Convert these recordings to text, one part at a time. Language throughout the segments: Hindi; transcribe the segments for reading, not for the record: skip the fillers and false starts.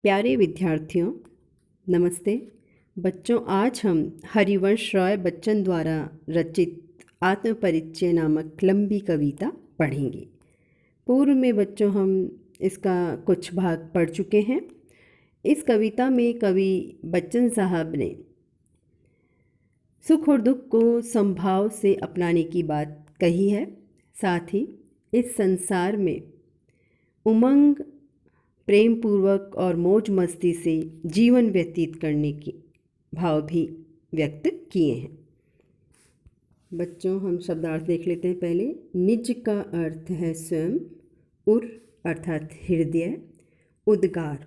प्यारे विद्यार्थियों, नमस्ते। बच्चों, आज हम हरिवंश राय बच्चन द्वारा रचित आत्मपरिचय नामक लंबी कविता पढ़ेंगे। पूर्व में बच्चों हम इसका कुछ भाग पढ़ चुके हैं। इस कविता में कवि बच्चन साहब ने सुख और दुख को समभाव से अपनाने की बात कही है। साथ ही इस संसार में उमंग, प्रेम पूर्वक और मौज मस्ती से जीवन व्यतीत करने के भाव भी व्यक्त किए हैं। बच्चों, हम शब्दार्थ देख लेते हैं। पहले निज का अर्थ है स्वयं, उर अर्थात हृदय, उद्गार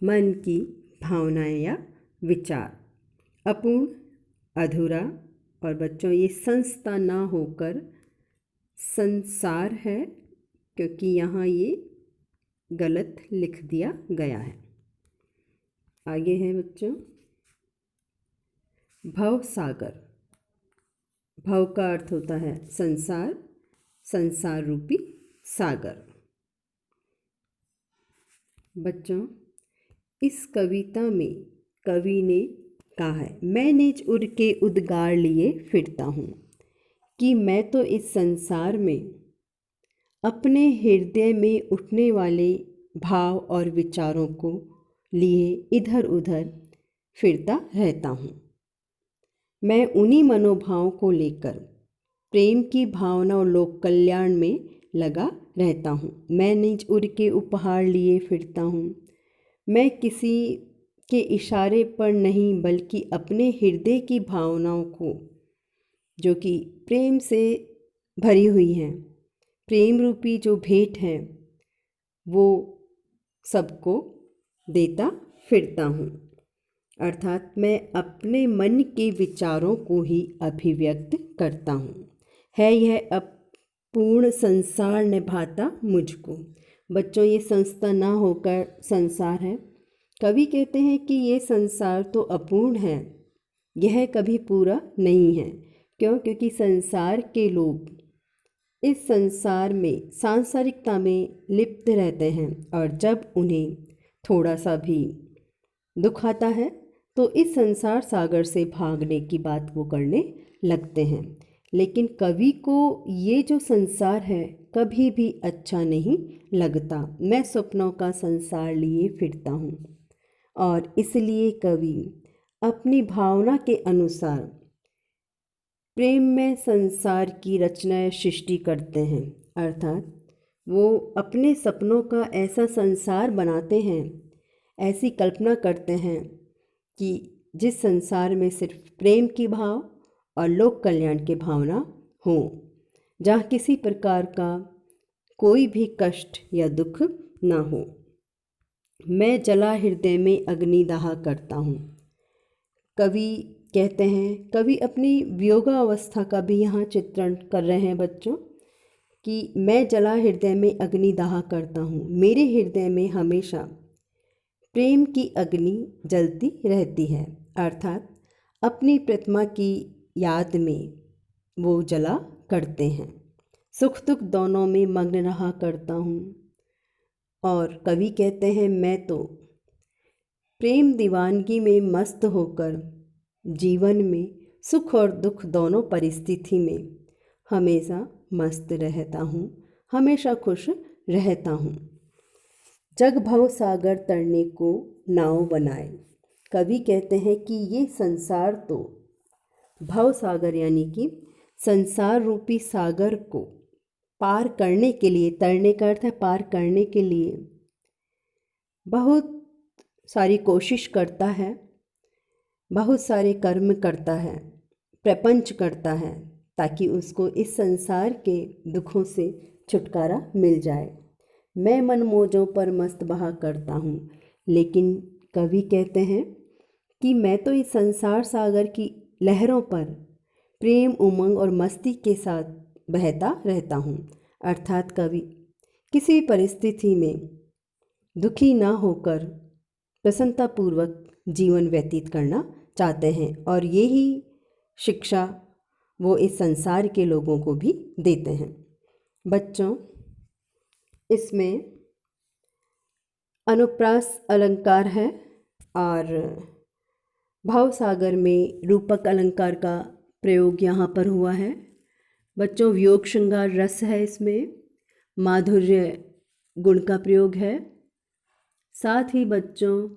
मन की भावनाएं या विचार, अपूर्ण अधूरा, और बच्चों ये संस्था ना होकर संसार है, क्योंकि यहाँ ये गलत लिख दिया गया है। आगे है बच्चों भव सागर। भव का अर्थ होता है संसार, संसार रूपी सागर। बच्चों, इस कविता में कवि ने कहा है, मैं निज उर के उद्गार लिए फिरता हूँ कि मैं तो इस संसार में अपने हृदय में उठने वाले भाव और विचारों को लिए इधर उधर फिरता रहता हूँ। मैं उन्हीं मनोभावों को लेकर प्रेम की भावना और लोक कल्याण में लगा रहता हूँ। मैं निज उर के उपहार लिए फिरता हूँ। मैं किसी के इशारे पर नहीं, बल्कि अपने हृदय की भावनाओं को, जो कि प्रेम से भरी हुई हैं, प्रेम रूपी जो भेंट है, वो सबको देता फिरता हूँ। अर्थात मैं अपने मन के विचारों को ही अभिव्यक्त करता हूँ। है यह अपूर्ण संसार निभाता मुझको। बच्चों, ये संस्था ना होकर संसार है। कवि कहते हैं कि ये संसार तो अपूर्ण है, यह कभी पूरा नहीं है। क्यों? क्योंकि संसार के लोग इस संसार में सांसारिकता में लिप्त रहते हैं, और जब उन्हें थोड़ा सा भी दुख आता है तो इस संसार सागर से भागने की बात वो करने लगते हैं। लेकिन कवि को ये जो संसार है कभी भी अच्छा नहीं लगता। मैं सपनों का संसार लिए फिरता हूँ, और इसलिए कवि अपनी भावना के अनुसार प्रेम में संसार की रचना सृष्टि करते हैं। अर्थात वो अपने सपनों का ऐसा संसार बनाते हैं, ऐसी कल्पना करते हैं कि जिस संसार में सिर्फ प्रेम की भाव और लोक कल्याण की भावना हो, जहाँ किसी प्रकार का कोई भी कष्ट या दुख ना हो। मैं जला हृदय में अग्निदाह करता हूँ। कवि कहते हैं, कवि अपनी वियोगावस्था का भी यहाँ चित्रण कर रहे हैं बच्चों, कि मैं जला हृदय में अग्निदाह करता हूँ। मेरे हृदय में हमेशा प्रेम की अग्नि जलती रहती है। अर्थात अपनी प्रतिमा की याद में वो जला करते हैं। सुख दुख दोनों में मग्न रहा करता हूँ। और कवि कहते हैं, मैं तो प्रेम दीवानगी में मस्त होकर जीवन में सुख और दुख दोनों परिस्थिति में हमेशा मस्त रहता हूँ, हमेशा खुश रहता हूँ। जग भव सागर तरने को नाव बनाए। कवि कहते हैं कि ये संसार तो भव सागर यानी कि संसार रूपी सागर को पार करने के लिए, तरने का अर्थ है पार करने के लिए, बहुत सारी कोशिश करता है, बहुत सारे कर्म करता है, प्रपंच करता है, ताकि उसको इस संसार के दुखों से छुटकारा मिल जाए। मैं मन मौजों पर मस्त बहा करता हूँ। लेकिन कवि कहते हैं कि मैं तो इस संसार सागर की लहरों पर प्रेम, उमंग और मस्ती के साथ बहता रहता हूँ। अर्थात कवि किसी परिस्थिति में दुखी ना होकर प्रसन्नतापूर्वक जीवन व्यतीत करना चाहते हैं, और यही शिक्षा वो इस संसार के लोगों को भी देते हैं। बच्चों, इसमें अनुप्रास अलंकार है और भावसागर में रूपक अलंकार का प्रयोग यहाँ पर हुआ है। बच्चों, वियोग श्रृंगार रस है, इसमें माधुर्य गुण का प्रयोग है। साथ ही बच्चों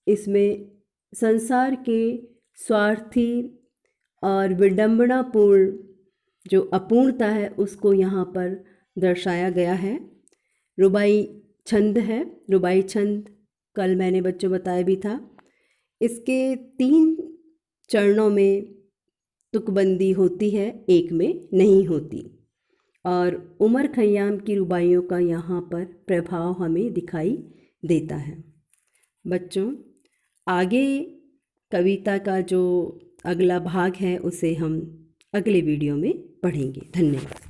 इसमें संसार के स्वार्थी और विडंबनापूर्ण जो अपूर्णता है उसको यहाँ पर दर्शाया गया है। रुबाई छंद है। रुबाई छंद कल मैंने बच्चों बताया भी था। इसके 3 चरणों में तुकबंदी होती है, एक में नहीं होती। और उमर खयाम की रुबाइयों का यहाँ पर प्रभाव हमें दिखाई देता है। बच्चों, आगे कविता का जो अगला भाग है उसे हम अगले वीडियो में पढ़ेंगे। धन्यवाद।